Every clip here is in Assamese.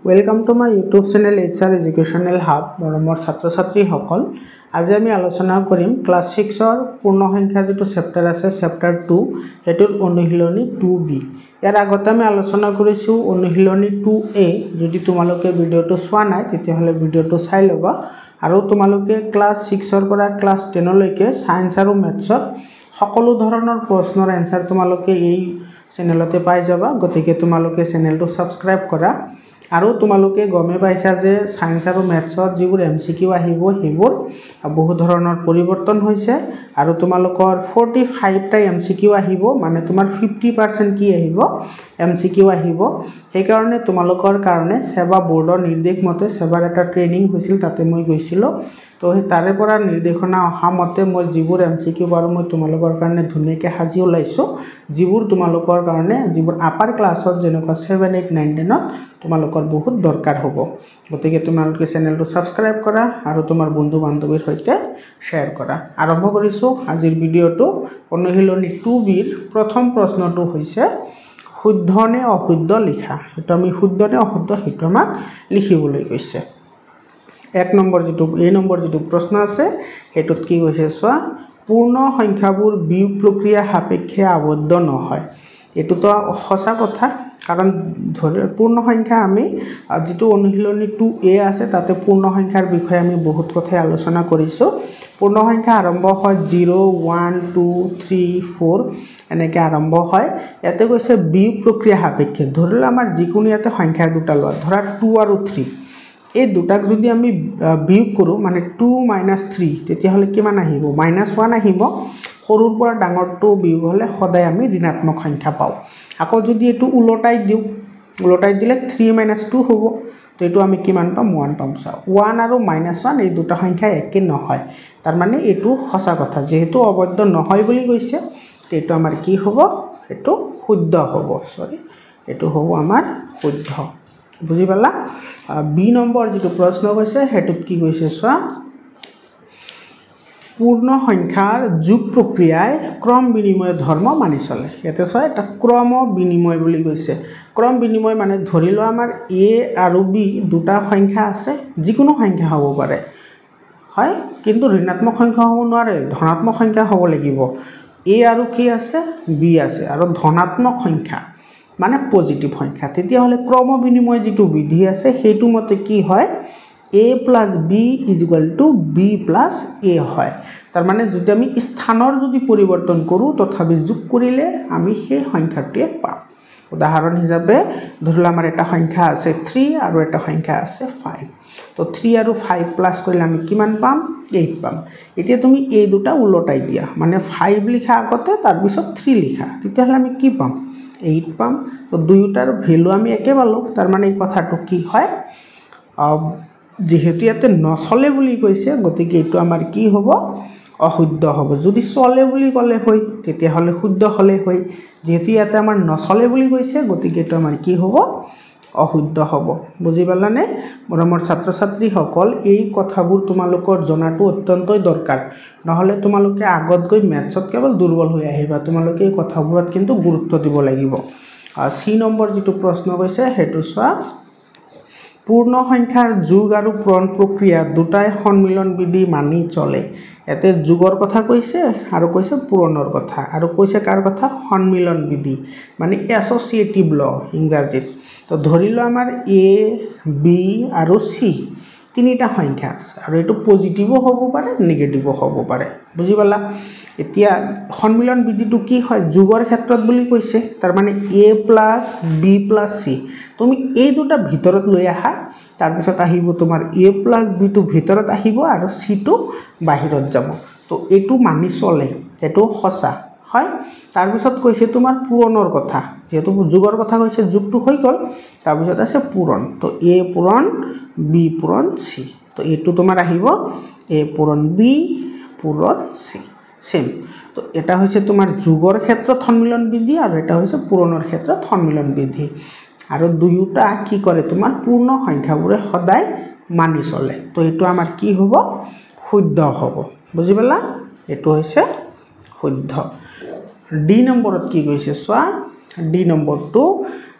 welcome to my YouTube channel HR educational hub मरমৰ ছাত্ৰ ছাত্ৰীসকল আজি আমি আলোচনা কৰিম ক্লাস 6 ৰ পূৰ্ণ সংখ্যা যেটো চেপ্টাৰ আছে চেপ্টাৰ 2 এটোৰ অনুশীলনী 2B ইয়াৰ আগতে আমি আলোচনা কৰিছো অনুশীলনী 2A যদি তোমালোকে ভিডিওটো চোৱা নাই তেতিয়া হলে ভিডিওটো চাই লবা আৰু তোমালোকে ক্লাস 6 ৰ পৰা ক্লাস 10 লৈকে সায়েন্স আৰু ম্যাথছৰ সকলো ধৰণৰ প্ৰশ্নৰ আনসাৰ তোমালোকে এই চেনেলতে পাই যাবা গতিকে তোমালোকে চেনেলটো সাবস্ক্ৰাইব কৰা আৰু তোমালোকে গমে পাইছা যে সায়েন্স আৰু ম্যাথছৰ যিবোৰ MCQ আহিব হেবোৰ বহু ধৰণৰ পৰিৱৰ্তন হৈছে আৰু তোমালোকৰ 45 টা MCQ আহিব মানে তোমাৰ 50% কি আহিব MCQ আহিব সেই কাৰণে তোমালোকৰ কাৰণে সেৱা বোৰ্ডৰ নিৰ্দেশ মতে সেৱাৰ এটা ট্ৰেনিং হৈছিল তাতে মই গৈছিলো তো তাৰে পৰা নিৰ্দেশনা অহা মতে মই যিবোৰ MCQ বাৰু মই তোমালোকৰ কাৰণে ধুনীয়াকৈ সাজি ওলাইছো যিবোৰ তোমালোকৰ কাৰণে যিবোৰ আপাৰ ক্লাছৰ যেনেকুৱা 7 8 9 10 ত তোমালোকৰ বহুত দৰকাৰ হ'ব গতিকে তোমালোকে চেনেলটো সাবস্ক্ৰাইব কৰা আৰু তোমাৰ বন্ধু বান্ধৱীৰ সৈতে শেয়াৰ কৰা আৰম্ভ কৰিছো আজিৰ ভিডিওটো অনুশীলনী 2B ৰ প্ৰথম প্ৰশ্নটো হৈছে শুদ্ধ নে অশুদ্ধ লিখা এটা আমি শুদ্ধ নে অশুদ্ধ হিতমা লিখিবলৈ কৈছে এক নম্বৰ যেটো প্ৰশ্ন আছে হেতুত কি কৈছে সোৱা পূৰ্ণ সংখ্যাবোৰ বিয়োগ প্ৰক্ৰিয়া সাপেক্ষে আবদ্ধ নহয় এটো তো সঁচা কথা কাৰণ পূৰ্ণ সংখ্যা আমি যেটো অনুশীলনী 2A আছে তাতে পূৰ্ণ সংখ্যাৰ বিষয়ে আমি বহুত কথা আলোচনা কৰিছো পূৰ্ণ সংখ্যা আৰম্ভ হয় 0 1 2 3 4 এনেকৈ আৰম্ভ হয় ইয়াতে কৈছে বিয়োগ প্ৰক্ৰিয়া সাপেক্ষে ধৰিলে আমাৰ যিকোনো ইয়াতে সংখ্যা দুটা লোৱা ধৰা 2 আৰু 3 এই দুটাক যদি আমি বিয়োগ কৰো মানে 2 - 3 তেতিয়া হলে কিমান আহিব -1 আহিব সৰুৰ পৰা ডাঙৰটো বিয়োগ হলে সদায় আমি ঋণাত্মক সংখ্যা পাও আকৌ যদি এটো উলটাই দিলে 3 - 2 হ'ব তো এটো আমি কিমান পাম 1 পাম 1 আৰু -1 এই দুটা সংখ্যা একে নহয় তাৰ মানে এটো সঁচা কথা যেহেতু অবৈধ নহয় বুলি কৈছে এটো আমাৰ কি হ'ব এটো শুদ্ধ হ'ব এটো হ'ব আমাৰ শুদ্ধ বুজি পালা বি নম্বৰ যেটো প্ৰশ্ন কৈছে হেতুত কি কৈছে সোৱা পূৰ্ণ সংখ্যাৰ যোগ প্ৰক্ৰিয়ায় ক্ৰম বিনিময় ধৰ্ম মানি চলে এতে সোৱা এটা ক্ৰম বিনিময় বুলি কৈছে ক্ৰম বিনিময় মানে ধৰিলো আমাৰ A আৰু B দুটা সংখ্যা আছে যিকোনো সংখ্যা হ'ব পাৰে হয় কিন্তু ঋণাত্মক সংখ্যা হ'ব নোৱাৰে ধনাত্মক সংখ্যা হ'ব লাগিব A আৰু কি আছে B আছে আৰু ধনাত্মক সংখ্যা মানে পজিটিভ সংখ্যা তেতিয়া হলে ক্ৰম বিনিময় যেটো বিধি আছে হেতু মতে কি হয় A + B = B + A হয় তাৰ মানে যদি আমি স্থানৰ যদি পৰিৱৰ্তন কৰো তথাপি যোগ কৰিলে আমি সেই সংখ্যাটোৱে পাম উদাহৰণ হিচাপে ধৰিলা আমাৰ এটা সংখ্যা আছে 3 আৰু এটা সংখ্যা আছে 5 তো 3 আৰু 5 প্লাস কৰিলে আমি কিমান পাম 8 পাম এতিয়া তুমি এই দুটা উলটাই দিয়া মানে 5 লিখা আগতে তাৰ পিছত 3 লিখা তেতিয়া হলে আমি কি পাম 8 পাম তো দুইটাৰ ভ্যালু আমি একে পালো তাৰ মানে এই কথাটো কি হয় যেহেতু ইয়াতে নচলে বুলি কৈছে গতিকে এটো আমাৰ কি হ'ব অশুদ্ধ হ'ব যদি চলে বুলি কলে হয় তেতিয়া হলে শুদ্ধ হলে হয় যেহেতু ইয়াতে আমাৰ নচলে বুলি কৈছে গতিকে এটো আমাৰ কি হ'ব অশুদ্ধ হ'ব বুজি পালানে মৰমৰ ছাত্ৰ ছাত্ৰী সকল এই কথাবোৰ তোমালোকৰ জনাটো অত্যন্ত দৰকাৰ নহলে তোমালোকে আগত গৈ ম্যাথছত কেৱল দুৰ্বল হৈ আহিবা তোমালোকে এই কথাবোৰত কিন্তু গুৰুত্ব দিব লাগিব সি নম্বৰ যেটো প্ৰশ্ন কৈছে হেতু সোৱা পূৰ্ণ সংখ্যাৰ যোগ আৰু পূৰণ প্ৰক্ৰিয়া দুটাই সন্মিলন বিধি মানি চলে এতে যোগৰ কথা কৈছে আৰু কৈছে পূৰণৰ কথা আৰু কৈছে কাৰ কথা সন্মিলন বিধি মানে এছ'চিয়েটিভ ল ইংৰাজীত তো ধৰিলো আমাৰ A B আৰু C তিনিটা সংখ্যা আছে আৰু এটো পজিটিভো হ'ব পাৰে নেগেটিভো হ'ব পাৰে বুজি পালা এতিয়া সন্মিলন বিধিটো কি হয় যোগৰ ক্ষেত্ৰত বুলি কৈছে তাৰ মানে A + B + C তুমি এই দুটা ভিতৰত লৈ আহা তাৰ পিছত আহিব তোমাৰ A + B টো ভিতৰত আহিব আৰু C টো বাহিৰত যাব তো এটো মানি চলে এটো সঁচা হয় তাৰ পিছত কৈছে তোমাৰ পূৰণৰ কথা যেহেতু যোগৰ কথা কৈছে যোগটো হৈ গল তাৰ পিছত আছে পূৰণ তো A পূৰণ B পূৰণ C তো এটো তোমাৰ আহিব A পূৰণ B পূৰণ C সেম তো এটা হৈছে তোমাৰ যোগৰ ক্ষেত্ৰত সন্মিলন বিধি আৰু এটা হৈছে পূৰণৰ ক্ষেত্ৰত সন্মিলন বিধি আৰু দুয়োটা কি কৰে তোমাৰ পূৰ্ণ সংখ্যাবোৰে সদায় মানি চলে তো এটো আমাৰ কি হ'ব শুদ্ধ হ'ব বুজি পালা এটো হৈছে শুদ্ধ ডি নম্বৰত কি কৈছে সোৱা ডি নম্বৰটো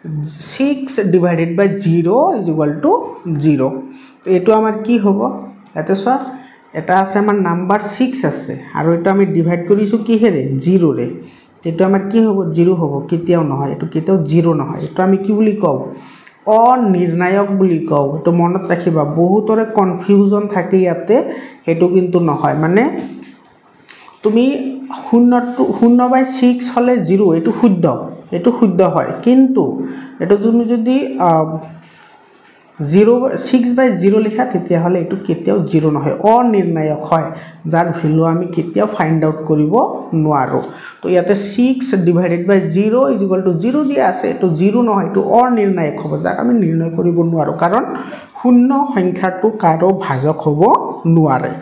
6 divided by 0 is equal to 0 তো এইটো আমাৰ কি হ'ব ইয়াতে চোৱা এটা আছে আমাৰ নাম্বাৰ 6 আছে আৰু এটা আমি ডিভাইড কৰিছো কিহেৰে 0 ৰে এইটো আমাৰ কি হ'ব 0 হ'ব কেতিয়াও নহয় এইটো কেতিয়াও 0 নহয় এইটো আমি কি বুলি কওঁ অনিৰ্ণায়ক বুলি কওঁ তো মনত ৰাখিবা বহুতৰে কনফিউজন থাকে ইয়াতে হেতু কিন্তু নহয় মানে তুমি 0/6 হলে 0 এটো শুদ্ধ হয় কিন্তু এটো তুমি যদি 6/0 লিখা তেতিয়া হলে এটো কেতিয়াও 0 নহয় অনিৰ্ণায়ক হয় যাৰ ভ্যালু আমি কেতিয়াও ফাইন্ড আউট কৰিব নোৱাৰো তো ইয়াতে 6 divided by 0 is equal to 0 দিয়া আছে এটো 0 নহয় এটো অনিৰ্ণায়ক হ'ব যাক আমি নিৰ্ণয় কৰিব নোৱাৰো কাৰণ শূন্য সংখ্যাটো কাৰো ভাজক হ'ব নোৱাৰে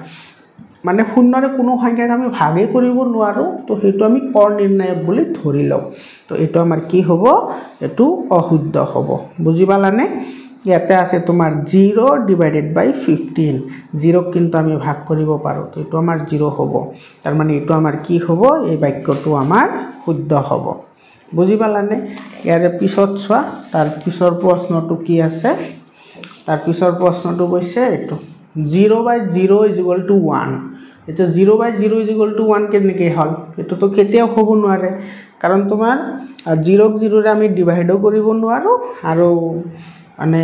মানে শূন্যৰে কোনো সংখ্যাক আমি ভাগে কৰিব নোৱাৰো তো হেতু আমি অনিৰ্ণায়ক বুলি ধৰি লও তো এটো আমাৰ কি হ'ব এটো অশুদ্ধ হ'ব বুজি পালানে ইয়াতে আছে তোমাৰ 0 ডিভাইডেড বাই 15 0 কিন্তু আমি ভাগ কৰিব পাৰো তো এটো আমাৰ 0 হ'ব তাৰ মানে এটো আমাৰ কি হ'ব এই বাক্যটো আমাৰ শুদ্ধ হ'ব বুজি পালানে ইয়াৰে পিছত চোৱা তাৰ পিছৰ প্ৰশ্নটো কি আছে তাৰ পিছৰ প্ৰশ্নটো কৈছে এটো 0/0 ইজ ইকুয়াল টু 1 এটো 0/0 ইজ ইকুয়াল টু 1 কেনেকৈ হল এটো তো কেতিয়াও হ'ব নোৱাৰে কাৰণ তোমাৰ 0 ক 0 ৰে আমি ডিভাইডও কৰিব নোৱাৰো আৰু মানে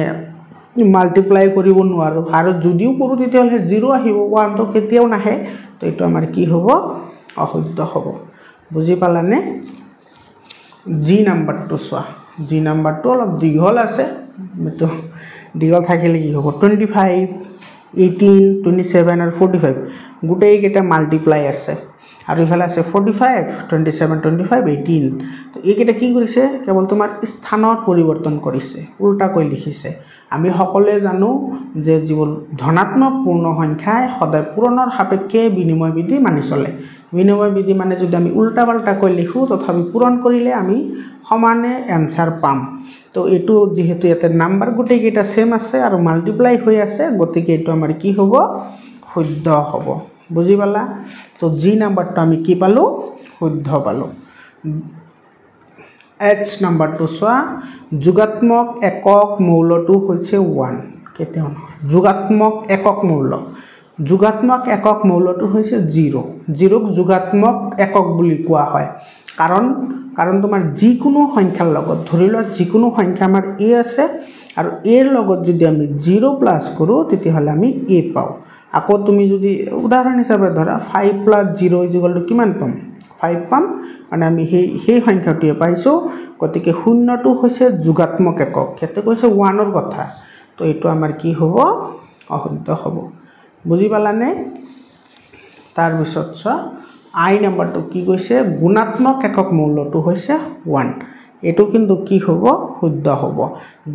মাল্টিপ্লাই কৰিব নোৱাৰো আৰু যদিও কৰো তেতিয়া হলে 0 আহিব 1 তো কেতিয়াও নাহে তো এটো আমাৰ কি হ'ব অশুদ্ধ হ'ব বুজি পালানে জি নাম্বাৰটো চোৱা জি নাম্বাৰটো অলপ দীঘল আছে এটো দীঘল থাকিলে কি হ'ব 25 18 27 আৰু 45 গুটেই কেটা মাল্টিপ্লাই আছে আৰু ইফালে আছে 45 27 25 18 তো এইকেটা কি কৰিছে কেৱল তোমাৰ স্থানৰ পৰিৱৰ্তন কৰিছে উল্টা কৈ লিখিছে আমি সকলোৱে জানো যে জীৱন ধনাত্মক পূৰ্ণ সংখ্যাই সদায় পূৰণৰ সাপেক্ষে বিনিময় বিধি মানি চলে বিনিময় বিধি মানে যদি আমি উল্টা পাল্টা কৈ লিখো তথাপি পূৰণ কৰিলে আমি সমানে এনসাৰ পাম তো এটো যেহেতু ইয়াতে নাম্বাৰ গুটেই কেটা সেম আছে আৰু মাল্টিপ্লাই হৈ আছে গতিকে এটো আমাৰ কি হ'ব শুদ্ধ হ'ব বুজি পালা তো জি নাম্বাৰটো আমি কি পালো শুদ্ধ পালো এইচ নাম্বাৰটো চোৱা যোগাত্মক একক মৌলটো হৈছে 1 কেতিয়াও নহয় যোগাত্মক একক মৌলটো হৈছে 0 0ক যোগাত্মক একক বুলি কোৱা হয় কাৰণ তোমাৰ যিকোনো সংখ্যাৰ লগত ধৰি লোৱা যিকোনো সংখ্যা আমাৰ a আছে আৰু a ৰ লগত যদি আমি 0 প্লাস কৰো তেতিয়া হলে আমি a পাও আকৌ তুমি যদি উদাহৰণ হিচাপে ধৰা 5 + 0 = কিমান পাম 5 পাম মানে আমি সেই সংখ্যাটোৱে পাইছো গতিকে শূন্যটো হৈছে যোগাত্মক একক হেতে কৈছে 1 ৰ কথা তো এটো আমাৰ কি হ'ব অশুদ্ধ হ'ব বুজি পালানে তাৰ পিছত চোৱা আই নাম্বাৰটো কি কৈছে গুণাত্মক একক মৌলটো হৈছে 1 এটো কিন্তু কি হ'ব শুদ্ধ হ'ব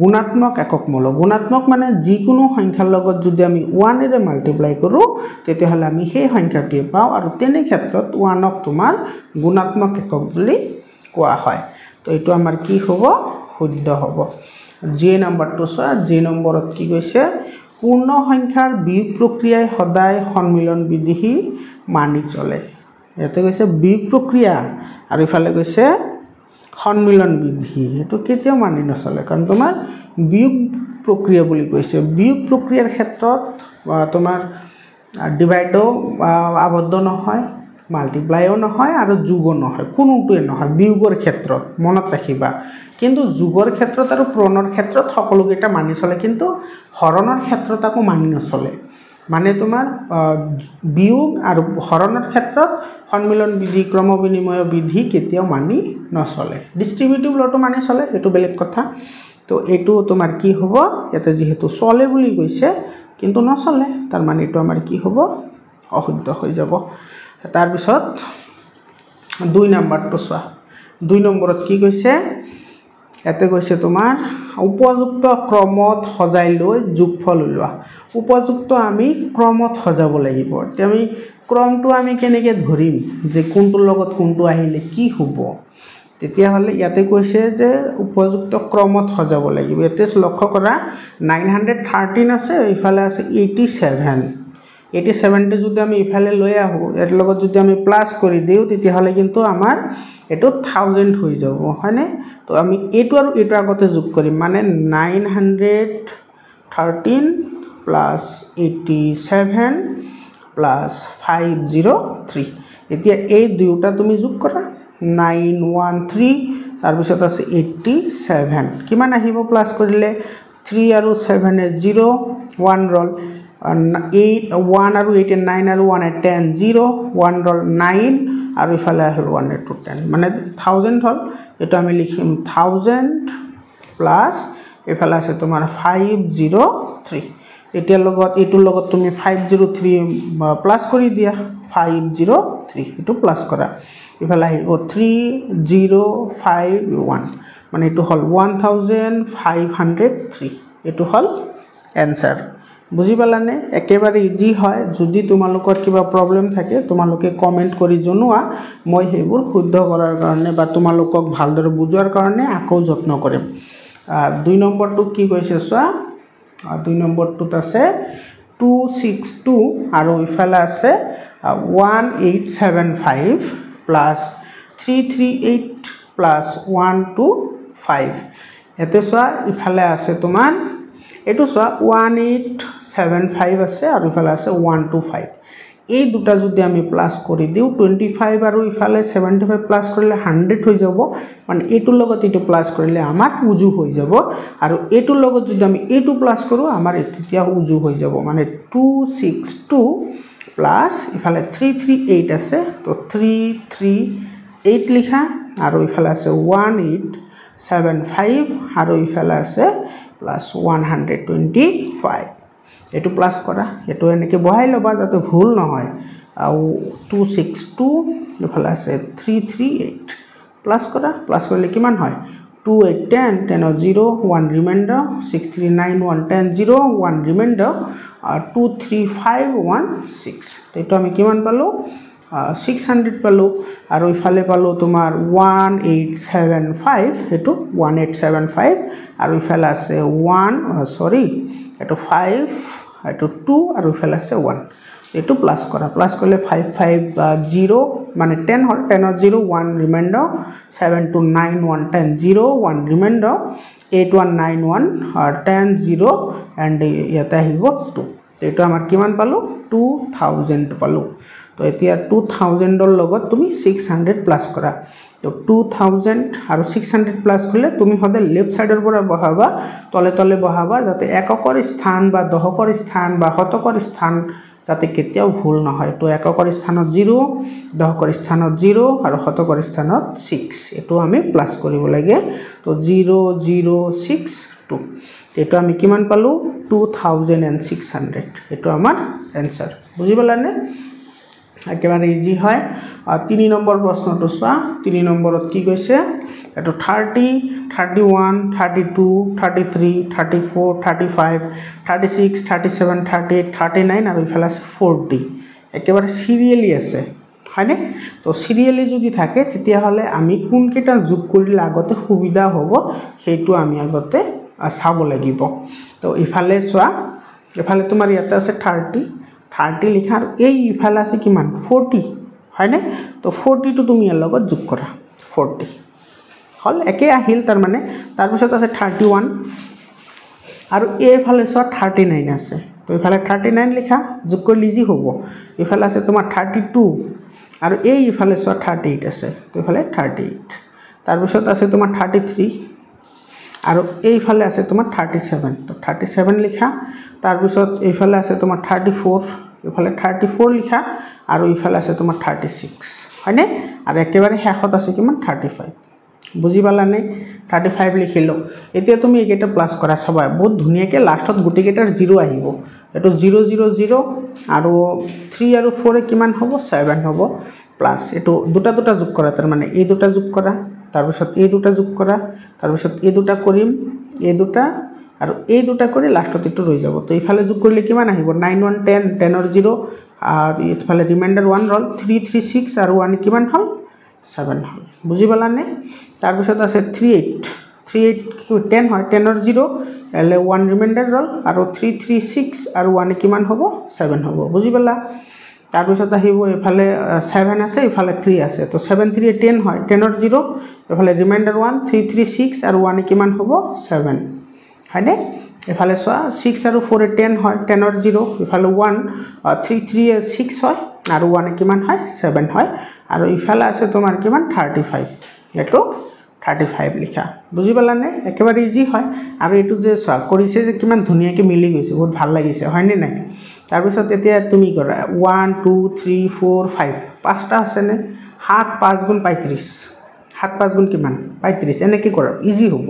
গুণাত্মক একক মৌল গুণাত্মক মানে যিকোনো সংখ্যাৰ লগত যদি আমি 1 এৰে মাল্টিপ্লাই কৰো তেতিয়া হলে আমি সেই সংখ্যাটোৱে পাও আৰু তেনে ক্ষেত্ৰত 1 ক তোমাৰ গুণাত্মক একক বুলি কোৱা হয় তো এটো আমাৰ কি হ'ব শুদ্ধ হ'ব জে নাম্বাৰটো চোৱা জে নম্বৰত কি কৈছে পূৰ্ণ সংখ্যাৰ বিয়োগ প্ৰক্ৰিয়াই সদায় সন্মিলন বিধি মানি চলে এতে কৈছে বিয়োগ প্ৰক্ৰিয়া আৰু ইফালে কৈছে সন্মিলন বিধি এটো কেতিয়াও মানি নচলে কাৰণ তোমাৰ বিয়োগ প্ৰক্ৰিয়া বুলি কৈছে বিয়োগ প্ৰক্ৰিয়াৰ ক্ষেত্ৰত তোমাৰ ডিভাইডও আবদ্ধ নহয় মাল্টিপ্লাইও নহয় আৰু যোগও নহয় কোনোটোৱে নহয় বিয়োগৰ ক্ষেত্ৰত মনত ৰাখিবা কিন্তু যোগৰ ক্ষেত্ৰত আৰু প্ৰণৰ ক্ষেত্ৰত সকলোকেইটা মানি চলে কিন্তু হৰণৰ ক্ষেত্ৰত আকো মানি নচলে মানে তোমাৰ বিয়োগ আৰু হৰণৰ ক্ষেত্ৰত সন্মিলন বিধি ক্ৰম বিনিময় বিধি কেতিয়াও মানি নচলে ডিস্ট্ৰিবিউটিভ লটো মানি চলে এটো বেলেগ কথা তো এটো তোমাৰ কি হ'ব ইয়াতে যেহেতু চলে বুলি কৈছে কিন্তু নচলে তাৰ মানে এটো আমাৰ কি হ'ব অশুদ্ধ হৈ যাব তাৰ পিছত 2 নম্বৰটো চোৱা 2 নম্বৰত কি কৈছে এতে কৈছে তোমাৰ উপযুক্ত ক্ৰমত সজাই লৈ যোগফল উলোৱা উপযুক্ত আমি ক্ৰমত সজাব লাগিব তেতিয়া আমি ক্ৰমটো আমি কেনেকৈ ধৰিম যে কোনটোৰ লগত কোনটো আহিলে কি হ'ব তেতিয়া হলে ইয়াতে কৈছে যে উপযুক্ত ক্ৰমত সজাব লাগিব এতে লক্ষ্য কৰা 913 আছে ইফালে আছে 87 87টো যদি আমি ইফালে লৈ আহো এর লগত যদি আমি প্লাস কৰি দিও তেতিয়া হলে কিন্তু আমাৰ এটো 1000 হৈ যাব হয়নে তো আমি এটো আৰু এটো আগতে যোগ কৰিম মানে 913 plus 87 plus 503 এতিয়া এই দুটা তুমি যোগ কৰা 913 তাৰ পিছত আছে 87 কিমান আহিব প্লাস কৰিলে 3 আৰু 7 এ 0 1 roll 8 1 আৰু 8 9 আৰু 1 10 0 1 roll 9 আৰু ইফালে আহিল 1 to 10 মানে 1000 হল এটা আমি লিখিম 1000 প্লাস ইফালে আছে তোমাৰ 503 এতিয়াৰ লগত এটোৰ লগত তুমি 503 প্লাস কৰি দিয়া 503 এটো প্লাস কৰা ইফালে আহিব 3051 মানে এটো হল 1503 এটো হল आंसर বুজি পালানে একেবাৰে ইজি হয় যদি তোমালোকৰ কিবা প্ৰবলেম থাকে তোমালোকে কমেন্ট কৰি জনোৱা মই হেবোৰ শুদ্ধ কৰাৰ কাৰণে বা তোমালোকক ভালদৰে বুজোৱাৰ কাৰণে আকৌ যত্ন কৰিম 2 নম্বৰটো কি কৈছে চোৱা 2 নম্বৰটোত আছে 262 আৰু ইফালে আছে 1875 plus 338 plus 125 এতে চোৱা ইফালে আছে তোমাৰ এটো চোৱা 1875 আছে আৰু ইফালে আছে 125 এই দুটা যদি আমি প্লাস কৰি দিও 25 আৰু ইফালে 75 প্লাস কৰিলে 100 হৈ যাব মানে এটোৰ লগত এটো প্লাস কৰিলে আমাৰ উজু হৈ যাব আৰু এটোৰ লগত যদি আমি এটো প্লাস কৰো আমাৰ এতিয়া উজু হৈ যাব মানে 262 প্লাস ইফালে 338 আছে তো 338 লিখা আৰু ইফালে আছে 1875 আৰু ইফালে আছে plus 125 এটো প্লাস কৰা এটো এনেকে বহাই লবা যাতে ভুল নহয় আৰু 262 ইফালে আছে 338 প্লাস কৰা প্লাস কৰিলে কিমান হয় 2 8 10 10 0 1 remainder 639 1 10 0 1 remainder 23516 এটো আমি কিমান পালো 600 পালো আৰু ইফালে পালো তোমাৰ 1875 এটো 1875 আৰু ইফালে আছে 1 সৰি এটো 5 এটো 2 আৰু ইফালে আছে 1 এটো প্লাস কৰা প্লাস কৰিলে 550 মানে 10 হল 10 0 1 রিমাইন্ডার 7291 10 0 1 রিমাইন্ডার 8191 আর 10 0 এন্ড এটা আহিব 2 এটো আমাৰ কিমান পালো 2000 পালো তো এতিয়া 2000 ৰ লগত তুমি 600 প্লাস কৰা তো 2000 আৰু 600 প্লাস কৰিলে তুমি হদে লেফট সাইডৰ পৰা বহাবা তলে তলে বহাবা যাতে এককৰ স্থান বা দহকৰ স্থান বা শতকৰ স্থান যাতে কেতিয়াও ভুল নহয় তো এককৰ স্থানত 0 দহকৰ স্থানত 0 আৰু শতকৰ স্থানত 6 এটো আমি প্লাস কৰিব লাগে তো 0062 এটো আমি কিমান পালো 2600 এটো আমাৰ आंसर বুজি পালানে একেবাৰে ইজি হয় 3 নম্বৰ প্ৰশ্নটো চোৱা 3 নম্বৰত কি কৈছে এটো 30 31 32 33 34 35 36 37 38 39 আৰু ইফালে আছে 40 একেবাৰে সিৰিয়ালি আছে হয়নে তো সিৰিয়ালি যদি থাকে তেতিয়া হলে আমি কোন কেটা যোগ কৰিলে আগতে সুবিধা হ'ব সেইটো আমি আগতে চাব লাগিব তো ইফালে চোৱা ইফালে তোমাৰ ইয়াতে আছে 30 লিখা আৰু এই ইফালে আছে কিমান 40 হয়নে তো 40 টো তুমি ইয়াৰ লগত যোগ কৰা 40 হল একে আহিল তাৰ মানে তাৰ পিছত আছে 31 আৰু এইফালে চোৱা 39 আছে তো ইফালে 39 লিখা যোগ কৰিলে ইজি হ'ব ইফালে আছে তোমাৰ 32 আৰু এই ইফালে চোৱা 38 আছে তো ইফালে 38 তাৰ পিছত আছে তোমাৰ 33 আৰু এইফালে আছে তোমাৰ 37 তো 37 লিখা তাৰ পিছত এইফালে আছে তোমাৰ 34 ইফালে 34 লিখা আৰু ইফালে আছে তোমাৰ 36 হয়নে আৰু একেবাৰে শেষত আছে কিমান 35 বুজি পালানে 35 লিখিলো এতিয়া তুমি এইকেটা প্লাস কৰা সবা বহুত ধুনিয়াকে লাষ্টত গুটি কেটাৰ 0 আহিব এটো 000 আৰু 3 আৰু 4 এ কিমান হ'ব 7 হ'ব প্লাস এটো দুটা যোগ কৰা তাৰ মানে এই দুটা যোগ কৰা তাৰ পিছত এই দুটা যোগ কৰা তাৰ পিছত এই দুটা কৰিম এই দুটা আৰু এই দুটা কৰি লাষ্টত এটো ৰৈ যাব তো ইফালে যোগ কৰিলে কিমান আহিব 9 1 10 10 ৰ 0 আৰু ইফালে ৰিমাইন্ডাৰ 1 ৰল 3 3 6 আৰু 1 কিমান হল 7 হল বুজি পালানে তাৰ পিছত আছে 38 3 8 10 হয় 10 ৰ 0 এলে 1 ৰিমাইন্ডাৰ ৰল আৰু 3 3 6 আৰু 1 কিমান হ'ব 7 হ'ব বুজি পালা তাৰ পিছত আহিব এফালে 7 আছে এফালে 3 আছে তো 7 3 10 হয় 10 ৰ 0 এফালে ৰিমাইন্ডাৰ 1 3 3 6 আৰু 1 কিমান হ'ব 7 হয়নে এফালে 6 আৰু 4 10 হয় 10 ৰ 0 এফালে 1 3 3 6 হয় আৰু 1 কিমান হয় 7 হয় আৰু ইফালে আছে তোমাৰ কিমান 35 এটো 35 লিখা বুজি পালানে একেবাৰে ইজি হয় আৰু এটো যে কৰিছে যে কিমান ধুনিয়াকে মিলি গৈছে বহুত ভাল লাগিছে হয়নে নাই তাৰ পিছত এতিয়া তুমি কৰা 1 2 3 4 5 পাঁচটা আছে নে 7 5 গুণ 35 7 5 গুণ কিমান 35 এনে কি কৰা ইজি হ'ব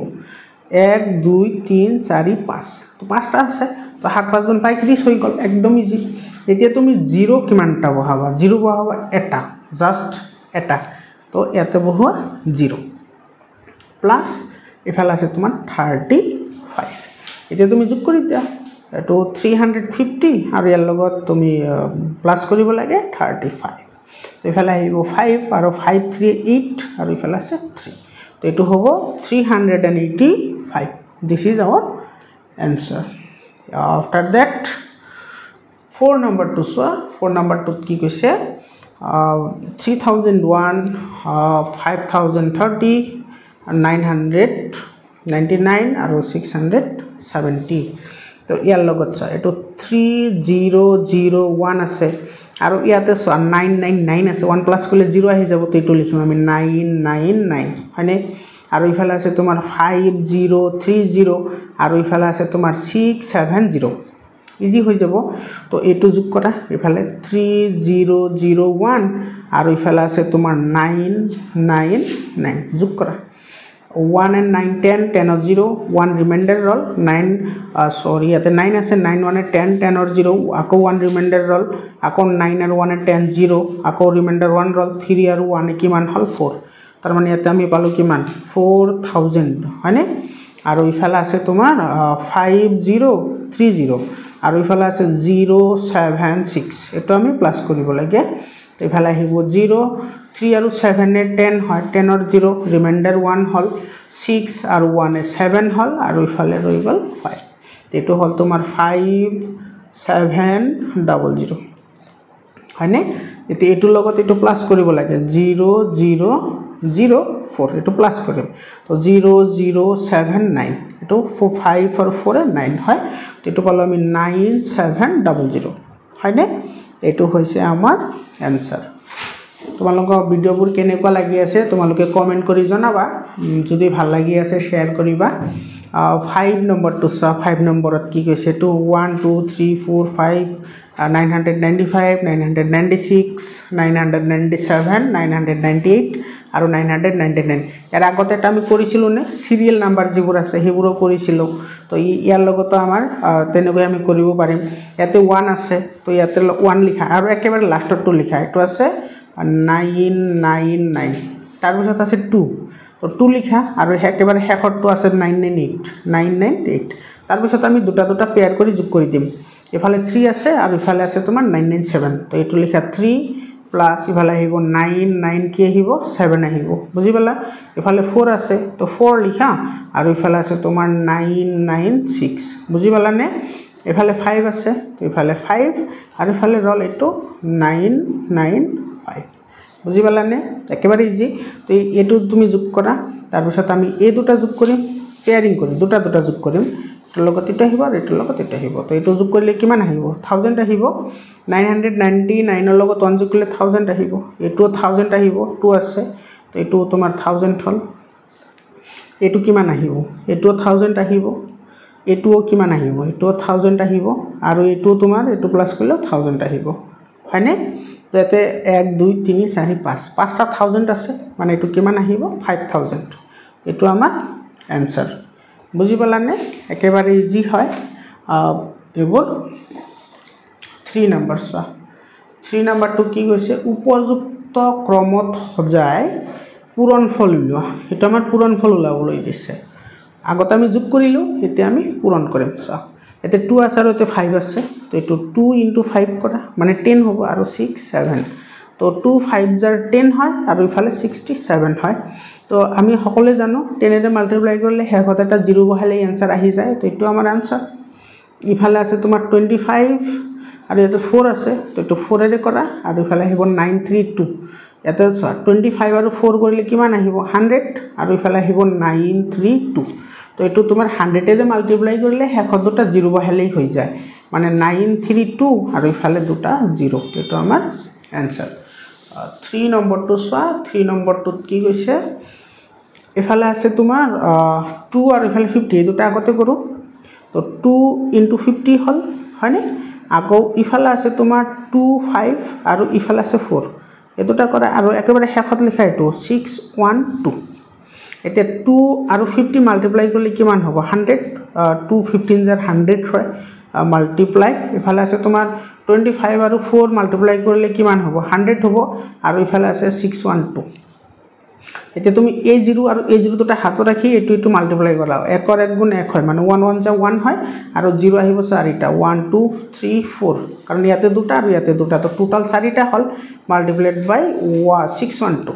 1 2 3 4 5 তো পাঁচটা আছে তো 7 5 গুণ 35 হৈ গল একদম ইজি এতিয়া তুমি 0 কিমানটা বহাবা 0 বহাবা এটা জাস্ট এটা তো ইয়াতে বহোৱা 0 প্লাস এফালে আছে তোমাৰ 35 এতিয়া তুমি যোগ কৰি দিয়া এটো 350 আৰু ইয়াৰ লগত তুমি প্লাস কৰিব লাগে 35 তো এফালে আহিব 5 আৰু 5 3 8 আৰু এফালে আছে 3 তো এটো হ'ব 385 this is our answer after that 4 number 2 so 4 number 2 কি কৈছে 3001 5030 999 আৰু 670 তো ইয়াৰ লগত চা এটো 3001 আছে আৰু ইয়াতে 999 আছে 1 প্লাস কৰিলে 0 আহি যাব তো এটো লিখিম আমি 999 হয়নে আৰু ইফালে আছে তোমাৰ 5030 আৰু ইফালে আছে তোমাৰ 670 ইজি হৈ যাব তো এটো যোগ কৰা ইফালে 3001 আৰু ইফালে আছে তোমাৰ 999 যোগ কৰা 1 and 9 10 10 or 0 1 remainder roll 9 sorry ইয়াতে 9 আছে 9 1 10 10 or 0 আকৌ 1 remainder roll আকৌ 9 and 1 10 0 আকৌ remainder 1 roll 3 আৰু 1 কিমান হল 4 তাৰ মানে ইয়াতে আমি পালো কিমান 4000 হয়নে আৰু ইফালে আছে তোমাৰ 5030 আৰু ইফালে আছে 076 এটো আমি প্লাস কৰিব লাগে ইফালে আহিব 0 3 আৰু 7 এ 10 হয় 10 ৰ 0 ৰিমাইন্ডাৰ 1 হল 6 আৰু 1 এ 7 হল আৰু ইফালে ৰৈ গল 5 এটো হল তোমাৰ 5700 হয়নে এতি এটো লগত এটো প্লাস কৰিব লাগে 0004 এটো প্লাস কৰিম তো 0079 এটো 5 আৰু 4 এ 9 হয় এটো পালো আমি 9700 হয়নে এটো হৈছে আমাৰ आंसर তোমালোকৰ ভিডিওবোৰ কেনেকুৱা লাগি আছে তোমালোকে কমেন্ট কৰি জনাবা যদি ভাল লাগি আছে শেয়াৰ কৰিবা 5 নম্বৰ টু 5 নম্বৰত কি কৈছে টু 1 2 3 4 5 995 996 997 998 আৰু 999 ইয়াৰ আগতে এটা আমি কৰিছিলো নে সিৰিয়াল নাম্বাৰ যিবোৰ আছে হেবোৰো কৰিছিলো তো ইয়াৰ লগত আমাৰ তেনেকৈ আমি কৰিব পাৰিম ইয়াতে 1 আছে তো ইয়াতে 1 লিখা আৰু একেবাৰে লাষ্টটো লিখা এটো আছে 999 তাৰ পিছত আছে 2 তো 2 লিখা আৰু একেবাৰে শেষৰটো আছে 998 তাৰ পিছত আমি দুটা দুটা পেয়াৰ কৰি যোগ কৰি দিম এফালে 3 আছে আৰু ইফালে আছে তোমাৰ 997 তো এটো লিখা 3 প্লাস ইফালে আহিব 99 কি আহিব 7 আহিব বুজি পালা ইফালে 4 আছে তো 4 লিখা আৰু ইফালে আছে তোমাৰ 996 বুজি পালা নে ইফালে 5 আছে তো ইফালে 5 আৰু ইফালে ৰল এটো 995 বুজি পালা নে একেবাৰে ইজি তো এটো তুমি যোগ কৰা তাৰ পিছত আমি এই দুটা যোগ কৰিম পেয়াৰিং কৰি দুটা দুটা যোগ কৰিম এটো লগত এটা আহিব আৰু এটো লগত এটা আহিব তো এটো যোগ কৰিলে কিমান আহিব 1000 আহিব 999 ৰ লগত 1 যোগ কৰিলে 1000 আহিব এটো 1000 আহিব 2 আছে তো এটো তোমাৰ 1000 হল এটো কিমান আহিব এটো 1000 আহিব এটো কিমান আহিব এটো 1000 আহিব আৰু এটো তোমাৰ এটো প্লাস কৰিলে 1000 আহিব হয়নে তো এতে 1 2 3 4 5 পাঁচটা 1000 আছে মানে এটো কিমান আহিব 5000 এটো আমাৰ आंसर বুজি পালানে একেবাৰে ইজি হয় এবোৰ 3 নম্বৰ 3 নম্বৰটো কি কৈছে উপযুক্ত ক্ৰমত সজাই পূৰণফল উলিওৱা এটা আমাৰ পূৰণফল উলাবলৈ দিছে আগত আমি যোগ কৰিলো এতিয়া আমি পূৰণ কৰিম এতে 2 আছে আৰু এতে 5 আছে তো এটো 2 * 5 কৰা মানে 10 হ'ব আৰু 6 7 তো 2 5 জাৰ 10 হয় আৰু ইফালে 67 হয় তো আমি সকলোৱে জানো 10 এৰে মাল্টিপ্লাই কৰিলে হেকত এটা 0 বহালে আনসাৰ আহি যায় তো এটো আমাৰ আনসাৰ ইফালে আছে তোমাৰ 25 আৰু এটো 4 আছে তো এটো 4 এৰে কৰা আৰু ইফালে আহিব 932 এটো 25 আৰু 4 কৰিলে কিমান আহিব 100 আৰু ইফালে আহিব 932 তো এটো তোমাৰ 100 এৰে মাল্টিপ্লাই কৰিলে হেকত দুটা 0 বহালেই হৈ যায় মানে 932 আৰু ইফালে দুটা 0 এটো আমাৰ आंसर 3 नम्बर तो सा 3 नम्बर तो কি কৈছে এফালে আছে তোমাৰ 2 আৰু এফালে 50 দুটা আগতে কৰো তো 2 * 50 হল হয়নে আকৌ ইফালে আছে তোমাৰ 2 5 আৰু ইফালে আছে 4 এই দুটা কৰা আৰু একেবাৰে শেষত লিখা এটো 612 এতিয়া 2 আৰু 50 মাল্টিপ্লাই কৰিলে কিমান হ'ব 100 2 15 জাৰ 100 হয় মাল্টিপ্লাই ইফালে আছে তোমাৰ 25 আৰু 4 মাল্টিপ্লাই কৰিলে কিমান হ'ব 100 হ'ব আৰু ইফালে আছে 612 এতিয়া তুমি a0 আৰু a0 দুটা হাতত ৰাখি এটো মাল্টিপ্লাই কৰা 1 ৰ 1 গুণ 1 হয় মানে 1 1 যা 1 হয় আৰু 0 আহিব 4টা 1 2 3 4 কাৰণ ইয়াতে দুটা আৰু ইয়াতে দুটা তো টোটাল 4টা হল মাল্টিপ্লাইড বাই 612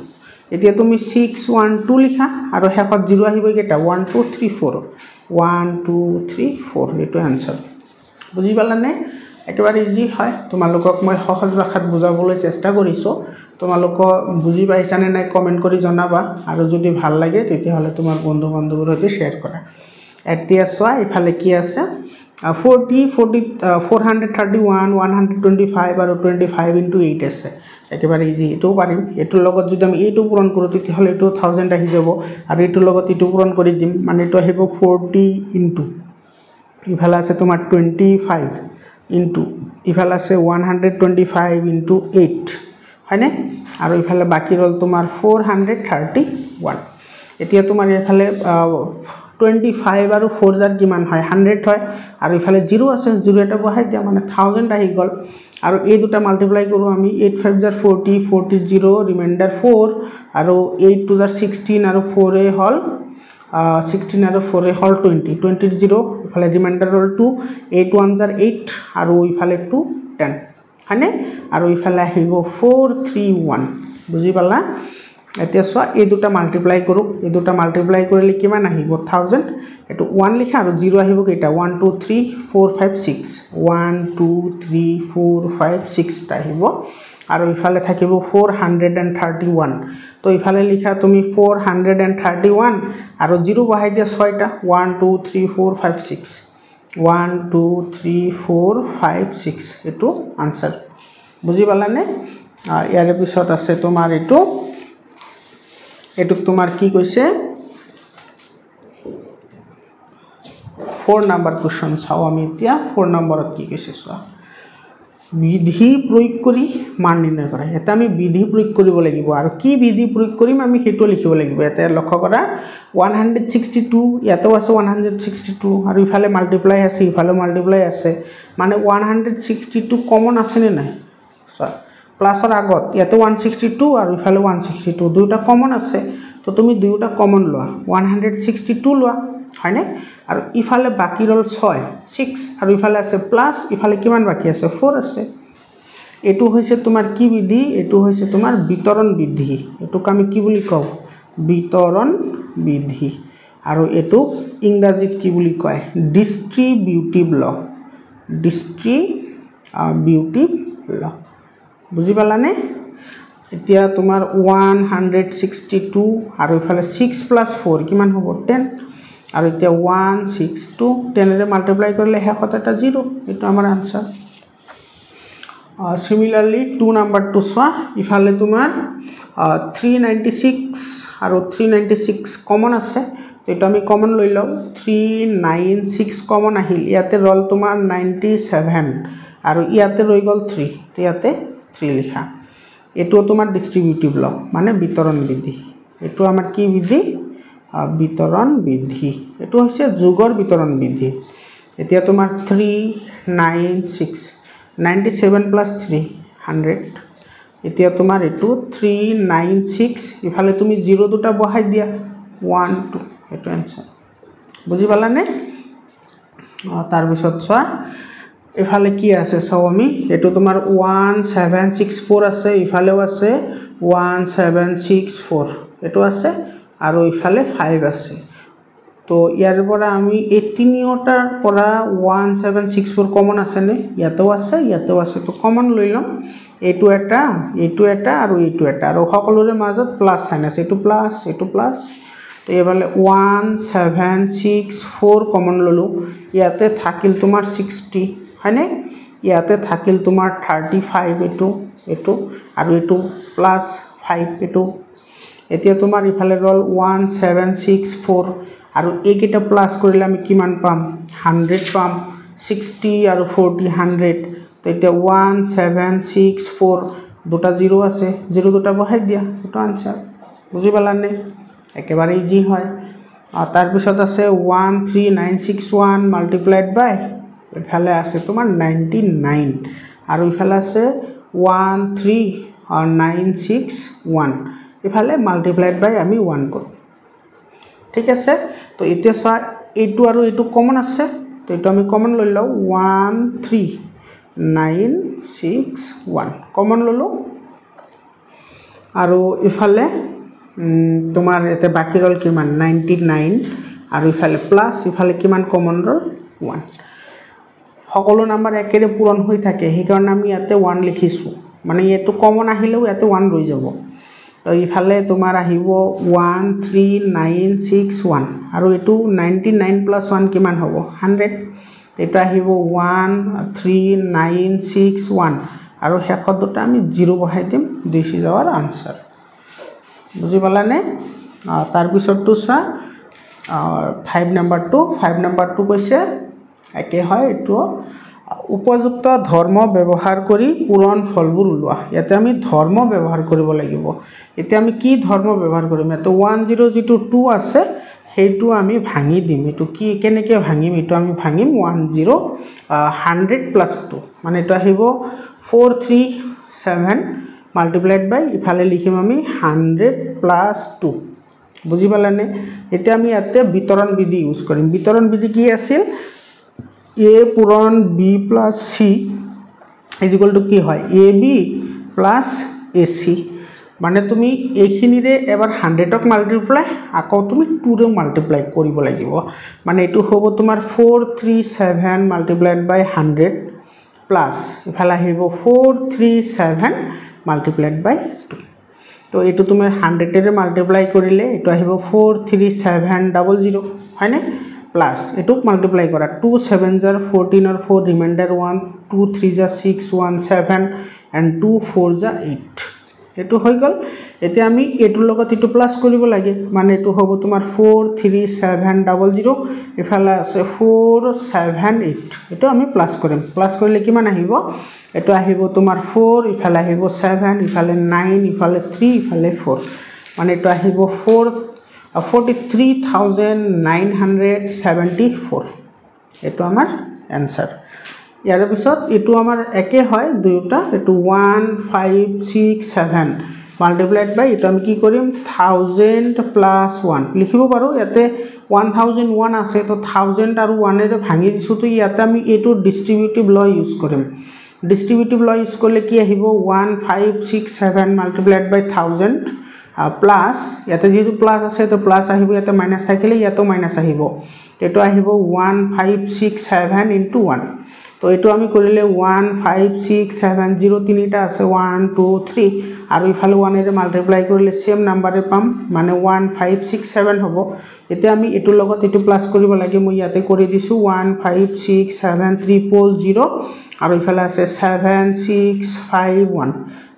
এতিয়া তুমি 612 লিখা আৰু শেষত 0 আহিব কেটা 1 2 3 4 1 2 3 4 এটো आंसर বুজি পালানে একেবাৰে ইজি হয় তোমালোকক মই সহজ ভাষাত বুজাবলৈ চেষ্টা কৰিছো তোমালোক বুজি পাইছানে নাই কমেন্ট কৰি জনাবা আৰু যদি ভাল লাগে তেতিয়াহলে তোমাৰ বন্ধু বান্ধৱৰ সৈতে শেয়াৰ কৰা এতিয়া সোৱা ইফালে কি আছে 40 431 125 আৰু 25 * 8 আছে একেবাৰে ইজি এটো পাৰিম এটোৰ লগত যদি আমি এইটো পূৰণ কৰো তেতিয়াহলে এটো 1000 আহি যাব আৰু এটোৰ লগত এটো পূৰণ কৰি দিম মানে এটো আহিব 40 * ইফালে আছে তোমাৰ 25 into ইফালে আছে 125 into 8 হয়নে আৰু ইফালে বাকি ৰল তোমাৰ 431 এতিয়া তোমাৰ ইফালে 25 আৰু 4 জাৰ কিমান হয় 100 হয় আৰু ইফালে 0 আছে 0 এটা বহাই দিয়া মানে 1000 আহি গল আৰু এই দুটা মাল্টিপ্লাই কৰো আমি 8 5 জাৰ 40 40 0 ৰিমাইন্ডাৰ 4 আৰু 8 2 জাৰ 16 আৰু 4 এ হল 16 আৰু 4 এ হল 20 20 0 ইফালে ৰিমাইন্ডাৰ হল 2 8 1 জাৰ 8 আৰু ইফালে 2 10 হয়নে আৰু ইফালে আহিব 431 বুজি পালা এতিয়া সোৱা এই দুটা মাল্টিপ্লাই কৰো এই দুটা মাল্টিপ্লাই কৰিলে কিমান আহিব 1000 এটো 1 লিখা আৰু 0 আহিব কেটা 1 2 3 4 5 6 1 2 3 4 5 6 টা আহিব আৰু ইফালে থাকিব 431 তো ইফালে লিখা তুমি 431 আৰু 0 বহাই দিয়া 6টা 1 2 3 4 5 6 1 2 3 4 5 6 এটো आंसर বুজি পালানে ইয়াৰ পিছত আছে তোমাৰ এটো তোমাৰ কি কৈছে 4 নম্বৰ কোৱেশ্চন চাও আমি এতিয়া 4 নম্বৰত কি কৈছে চোৱা বিধি প্ৰয়োগ কৰি মান নিৰ্ণয় কৰা এটা আমি বিধি প্ৰয়োগ কৰিব লাগিব আৰু কি বিধি প্ৰয়োগ কৰিম আমি হেতু লিখিব লাগিব এটা লক্ষ্য কৰা 162 ইয়াতেও আছে 162 আৰু ইফালে মাল্টিপ্লাই আছে ইফালে মাল্টিপ্লাই আছে মানে 162 কমন আছে নে নাই চোৱা প্লাসৰ আগত ইয়াতে 162 আৰু ইফালে 162 দুটা কমন আছে তো তুমি দুটা কমন লোৱা 162 লোৱা হয়নে আৰু ইফালে বাকি ৰল 6 আৰু ইফালে আছে প্লাস ইফালে কিমান বাকি আছে 4 আছে এটো হৈছে তোমাৰ কি বিধি এটো হৈছে তোমাৰ বিতৰণ বিধি এটোক আমি কি বুলি কও বিতৰণ বিধি আৰু এটো ইংৰাজীত কি বুলি কয় ডিস্ট্ৰিবিউটিভ ল বুজি পালানে এতিয়া তোমাৰ 162 আৰু ইফালে 6 + 4 কিমান হ'ব 10 আৰু এতিয়া 162 10 ৰে মাল্টিপ্লাই কৰিলে হেকত এটা 0 এটো আমাৰ आंसर similarly 2 number to সোৱা ইফালে তোমাৰ 396 আৰু 396 কমন আছে এটো আমি কমন লৈ লও 396 কমন আহিল ইয়াতে ৰল তোমাৰ 97 আৰু ইয়াতে ৰৈ গল 3 তো ইয়াতে 3 লিখা এটো তোমাৰ ডিস্ট্ৰিবিউটিভ ল মানে বিতৰণ বিধি এটো আমাৰ কি বিধি বিতৰণ বিধি এটো হৈছে যোগৰ বিতৰণ বিধি এতিয়া তোমাৰ 396 97 + 3 100 এতিয়া তোমাৰ এটো 396 ইফালে তুমি 0 দুটা বহাই দিয়া 1 2 এটো आंसर বুজি পালানে তাৰ পিছত সোৱা এফালে কি আছে চাও আমি এটো তোমাৰ 1764 আছে ইফালেও আছে 1764 এটো আছে আৰু ইফালে 5 আছে তো ইয়াৰ পৰা আমি 18টাৰ পৰা 1764 কমন আছে নে ইয়াতেও আছে তো কমন লৈ লম এটো এটা আৰু এটো এটা আৰু সকলোৰে মাজত প্লাস সাইন আছে এটো প্লাস তো এবালে 1764 কমন ললো ইয়াতে থাকিল তোমাৰ 60 হয়নে ইয়াতে থাকিল তোমাৰ 35 এটো আৰু এটো প্লাস 5 এটো এতিয়া তোমাৰ ইফালে ৰল 1764 আৰু এইকেটা প্লাস কৰিলে আমি কিমান পাম 100 পাম 60 আৰু 40 100 তো এটা 1764 দুটা 0 আছে 0 দুটা বহাই দিয়া এটো आंसर বুজি পালানে একেবাৰে ইজি হয় আর তার পিছত আছে 13961 মাল্টিপ্লাইড বাই এফালে আছে তোমার 99 আর ইফালে আছে 13961 এফালে মাল্টিপ্লাইড বাই আমি 1 করব ঠিক আছে তো এতিয়া সা এটু আৰু এটু কমন আছে তো এটু আমি কমন লৈ লও 13961 কমন ললো আৰু ইফালে তোমাৰ এতে বাকি ৰল কিমান 99 আৰু ইফালে প্লাস ইফালে কিমান কমন ৰল 1 সকলো নাম্বাৰ একেৰে পূৰণ হৈ থাকে সেই কাৰণে আমি ইয়াতে 1 লিখিছো মানে এটো কমন আহিলেও ইয়াতে 1 ৰৈ যাব তো ইফালে তোমাৰ আহিব 13961 আৰু এটো 99 + 1 কিমান হ'ব 100 এটো আহিব 13961 আৰু শেষত দুটা আমি 0 বহাই দিম দিছি যাৱাৰ आंसर বুজি পালানে তাৰ পিছৰটো চা 5 নাম্বাৰটো কৈছে একে হয় এটো উপযুক্ত ধৰ্ম ব্যৱহাৰ কৰি পূৰণ ফলবোৰ উলোৱা ইয়াতে আমি ধৰ্ম ব্যৱহাৰ কৰিব লাগিব এতিয়া আমি কি ধৰ্ম ব্যৱহাৰ কৰিম এটো 1002 আছে হেইটো আমি ভাঙি দিম এটো কি কেনেকে ভাঙিম এটো আমি ভাঙিম 100 + 2 মানে এটা আহিব 437 মাল্টিপ্লাইড বাই ইফালে লিখিম আমি 100 + 2 বুজি পালানে এতিয়া আমি ইয়াতে বিতৰণ বিধি ইউজ কৰিম বিতৰণ বিধি কি আছিল a পূৰণ b + c = কি হয় ab + ac মানে তুমি এইখিনিৰে এবাৰ 100ক মাল্টিপ্লাই আকৌ তুমি 2 ৰে মাল্টিপ্লাই কৰিব লাগিব মানে এটো হ'ব তোমাৰ 437 মাল্টিপ্লাইড বাই 100 প্লাস ইফালে আহিব 437 মাল্টিপ্লাইড বাই 2 তো এটো তুমি 100 ৰে মাল্টিপ্লাই কৰিলে এটো আহিব 43700 হয়নে প্লাস এটুক মাল্টিপ্লাই কৰা 2 7 * 14 और 4 ৰিমাইন্ডাৰ 1 2 3 * 6 1 7 and 2 4 * 8 এটো হৈ গল এতিয়া আমি এটুৰ লগত এটু প্লাস কৰিব লাগে মানে এটু হ'ব তোমাৰ 43700 ইফালে আছে 478 এটো আমি প্লাস কৰিম প্লাস কৰিলে কিমান আহিব এটো আহিব তোমাৰ 4 ইফালে আহিব 7 ইফালে 9 ইফালে 3 ইফালে 4 মানে এটো আহিব 43974 এটো আমাৰ आंसर ইয়াৰ পিছত এটো আমাৰ একে হয় দুইটা এটো 1567 মাল্টিপ্লাইড বাই এটো আমি কি কৰিম 1000 + 1 লিখিব পাৰো ইয়াতে 1001 আছে তো 1000 আৰু 1 এৰে ভাঙি দিছো তো ইয়াতে আমি এটো ডিস্ট্ৰিবিউটিভ ল ইউজ কৰিম ডিস্ট্ৰিবিউটিভ ল ইউজ কৰিলে কি আহিব 1567 মাল্টিপ্লাইড বাই 1000 প্লাস ইয়াতে যেটো প্লাস আছে তো প্লাস আহিব ইয়াতে মাইনাস থাকিলে ইয়াতে মাইনাস আহিব এটো আহিব 1567 * 1 তো এটো আমি কৰিলে 15670 তিনিটা আছে 1 2 3 আৰু ইফালে 1 এৰে মাল্টিপ্লাই কৰিলে সেম নাম্বাৰে পাম মানে 1567 হ'ব এতিয়া আমি এটো লগত এটো প্লাস কৰিব লাগে মই ইয়াতে কৰি দিছো 1567300 আৰু ইফালে আছে 7651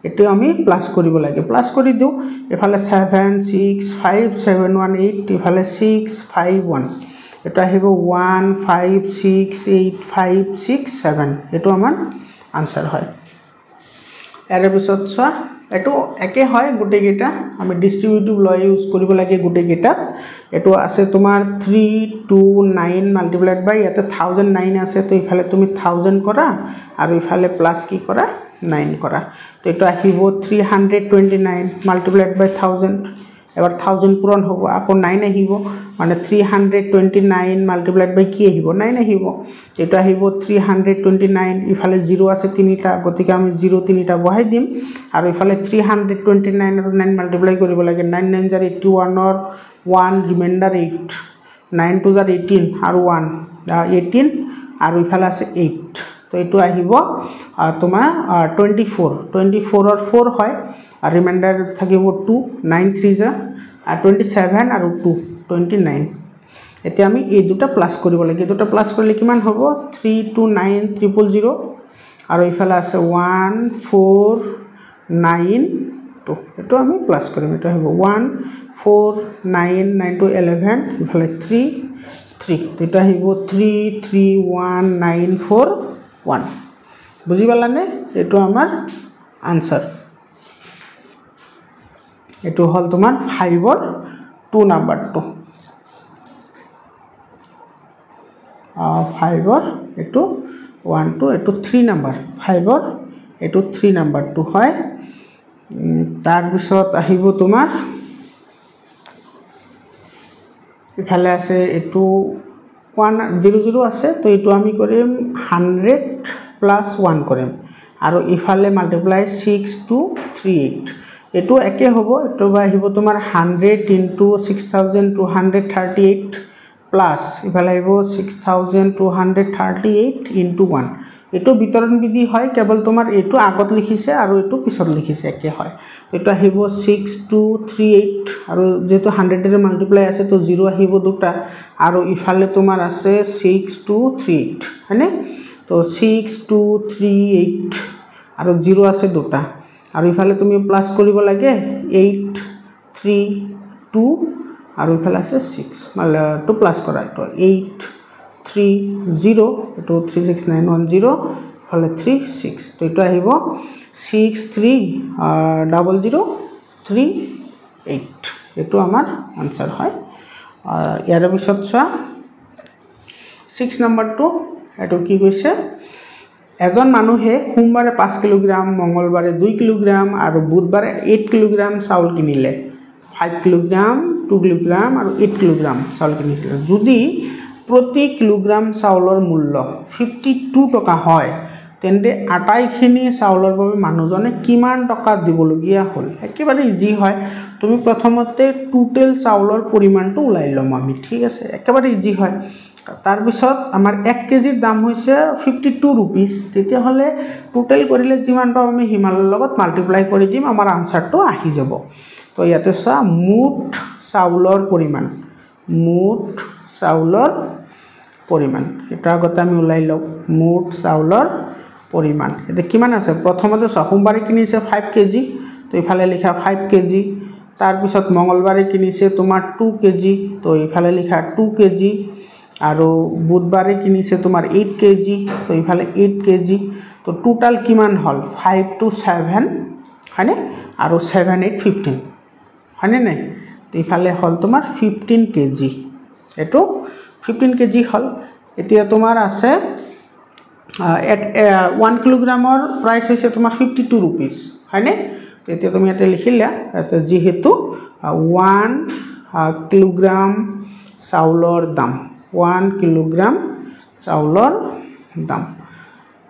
এটো আমি প্লাস কৰিব লাগে প্লাস কৰি দিও ইফালে 765718 ইফালে 651 এটা আহিব 1568567 এটো আমাৰ आंसर হয় এর পিছত চা এটো একে হয় গুটে গেটা আমি ডিস্ট্রিবিউটিভ ল ইউজ কৰিব লাগে গুটে গেটা এটো আছে তোমাৰ 329 মাল্টিপ্লাইড বাই ইয়াতে 1009 আছে তো ইফালে তুমি 1000 কৰা আৰু ইফালে প্লাস কি কৰা 9 কৰা তো এটো আহিব 329 মাল্টিপ্লাইড বাই 1000 এবাৰ 1000 পূৰণ হ'ব আকৌ 9 আহিব মানে 329 মাল্টিপ্লাইড বাই কি আহিব 9 আহিব এটা আহিব 329 ইফালে 0 আছে তিনিটা গতিকে আমি 0 তিনিটা বহাই দিম আৰু ইফালে 329 আৰু 9 মাল্টিপ্লাই কৰিব লাগে 9 9 জাৰ 81 ৰ 1 ৰিমাইন্ডাৰ 8 9 2 জাৰ 18 আৰু 1 18 আৰু ইফালে আছে 8 তো এটো আহিব তোমাৰ 24 24 ৰ 4 হয় আৰু ৰিমাইন্ডাৰ থাকিব 2 9 3 জাৰ 27 আৰু 2 29 এতিয়া আমি এই দুটা প্লাস কৰিব লাগে দুটা প্লাস কৰিলে কিমান হ'ব 329000 আৰু ইফালে আছে 1492 এটো আমি প্লাস কৰিম এটা হ'ব 1499 to 11 ইফালে 3 3 এটা আহিব 331941 বুজি পালানে এটো আমাৰ আনসাৰ এটো হল তোমাৰ 5 ৰ 2 নাম্বাৰটো 5 ৰ এটো 1 2 এটো 3 নাম্বাৰ 5 ৰ এটো 3 নাম্বাৰটো হয় তাৰ পিছত আহিব তোমাৰ ইফালে আছে এটো 100 আছে তো এটো আমি কৰিম 100 প্লাস 1 কৰিম আৰু ইফালে মাল্টিপ্লাই 6238 এটো একে হ'ব এটো বা আহিব তোমাৰ 100 into 6238 প্লাস ইফালে আহিব 6238 into 1 এটো বিতৰণ বিধি হয় কেৱল তোমাৰ এটো আগত লিখিছে আৰু এটো পিছত লিখিছে একে হয় এটো আহিব 6238 আৰু যেটো 100 এৰ মাল্টিপ্লাই আছে তো 0 আহিব দুটা আৰু ইফালে তোমাৰ আছে 6238 হয়নে তো 6238 আৰু 0 আছে দুটা আৰু ইফালে তুমি প্লাস কৰিব লাগে 832 আৰু ইফালে আছে 6 মানে টু প্লাস কৰা তো 830 এটো 36910 ইফালে 36 তো এটা আহিব 630038 এটো আমাৰ আনসাৰ হয় ইয়াৰ পিছত চোৱা 6 নম্বৰটো এটো কি কৈছে এজন মানুহে সোমবাৰে 5 কিলোগ্ৰাম মঙ্গলবাৰে 2 কিলোগ্ৰাম আৰু বুধবাৰে 8 কিলোগ্ৰাম চাউল কিনিলে 5 কিলোগ্ৰাম 2 কিলোগ্ৰাম আৰু 8 কিলোগ্ৰাম চাউল কিনিলে যদি প্ৰতি কিলোগ্ৰাম চাউলৰ মূল্য 52 টকা হয় তেন্তে আটাইখিনি চাউলৰ বাবে মানুহজনে কিমান টকা দিবলগীয়া হ'ল একেবাৰে ইজি হয় তুমি প্ৰথমতে টোটাল চাউলৰ পৰিমাণটো উলাই লম আমি ঠিক আছে একেবাৰে ইজি হয় তাৰ পিছত আমাৰ 1 কেজিৰ দাম হৈছে 52 रुपीस তেতিয়া হলে টোটাল কৰিলে যিমান পাম আমি হিমালয়ৰ লগত মাল্টিপ্লাই কৰি দিম আমাৰ আনসাৰটো আহি যাব তো ইয়াতে চা মুঠ চাউলৰ পৰিমাণ এটা আগতে আমি উলাই লও মুঠ চাউলৰ পৰিমাণ এটা কিমান আছে প্ৰথমতে সোমবাৰে কিনিছে 5 কেজি তো ইফালে লিখা 5 কেজি তাৰ পিছত মঙ্গলবাৰে কিনিছে তোমাৰ 2 কেজি তো ইফালে লিখা 2 কেজি আৰু বুধবাৰে কিনিছে তোমাৰ 8 কেজি তো ইফালে 8 কেজি তো টোটাল কিমান হল 5 to 7 হয়নে আৰু 7 8 15 হয়নে নাই তো ইফালে হল তোমাৰ 15 কেজি এটো 15 কেজি হল এতিয়া তোমাৰ আছে 1 কিলোগ্ৰামৰ প্ৰাইস হৈছে তোমাৰ 52 रुपीस হয়নে তো এতিয়া তুমি এটা লিখিলা এটা যেহেতু 1 কিলোগ্ৰাম চাউলৰ দাম 1 কিলোগ্ৰাম চাউলৰ দাম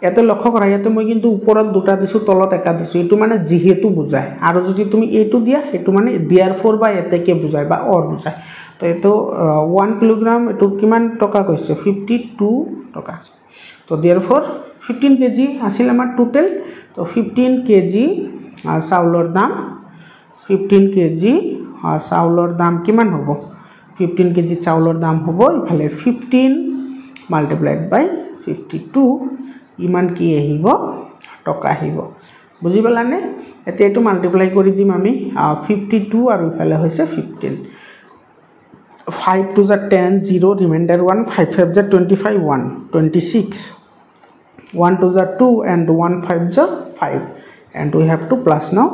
এতে লক্ষ্য কৰা ইয়াতে মই কিন্তু ওপৰত দুটা দিছো তলত এটা দিছো এটো মানে যেহেতু বুজায় আৰু যদি তুমি এটো দিয়া এটো মানে therefore বা এতেকে বুজায় বা অর বুজায় তো এটো 1 কিলোগ্ৰাম এটো কিমান টকা কৈছে 52 টকা তো therefore 15 কেজি আছিল আমাৰ টোটাল তো 15 কেজি চাউলৰ দাম 15 কেজি চাউলৰ দাম কিমান হ'ব 15 কেজি চাউলৰ দাম হ'ব ইফালে 15 মাল্টিপ্লাইড বাই 52 ইমান কি আহিব টকা আহিব বুজি পালানে এতিয়া এটো মাল্টিপ্লাই কৰি দিম আমি 52 আৰু ইফালে হৈছে 15 5 to the 10 0 remainder 1 5 5 the 25 1 26 1 to the 2 and 1 5 the 5 and we have to plus now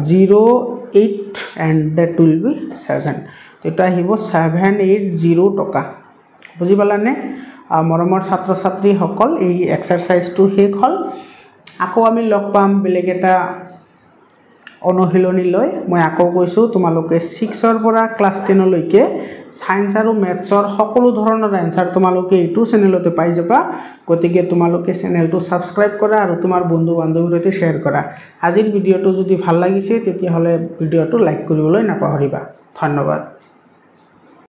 0 8 and that will be 7 এটা আহিব 780 টকা বুজি পালানে মৰমৰ ছাত্ৰ ছাত্ৰী সকল এই এক্সাৰসাইজটো শেষ হল আকৌ আমি লগ পাম বেলেগ এটা অনুশীলনী লৈ মই আকৌ কৈছোঁ তোমালোকে 6ৰ পৰা ক্লাছ 10 লৈকে সায়েন্স আৰু ম্যাথছৰ সকলো ধৰণৰ এনসাৰ তোমালোকে এইটো চেনেলতে পাই যাবা গতিকে তোমালোকে চেনেলটো সাবস্ক্ৰাইব কৰা আৰু তোমাৰ বন্ধু বান্ধৱীৰ সৈতে শ্বেয়াৰ কৰা আজিৰ ভিডিঅটো যদি ভাল লাগিছে তেতিয়া হলে ভিডিঅটো লাইক কৰিবলৈ নাপাহৰিবা ধন্যবাদ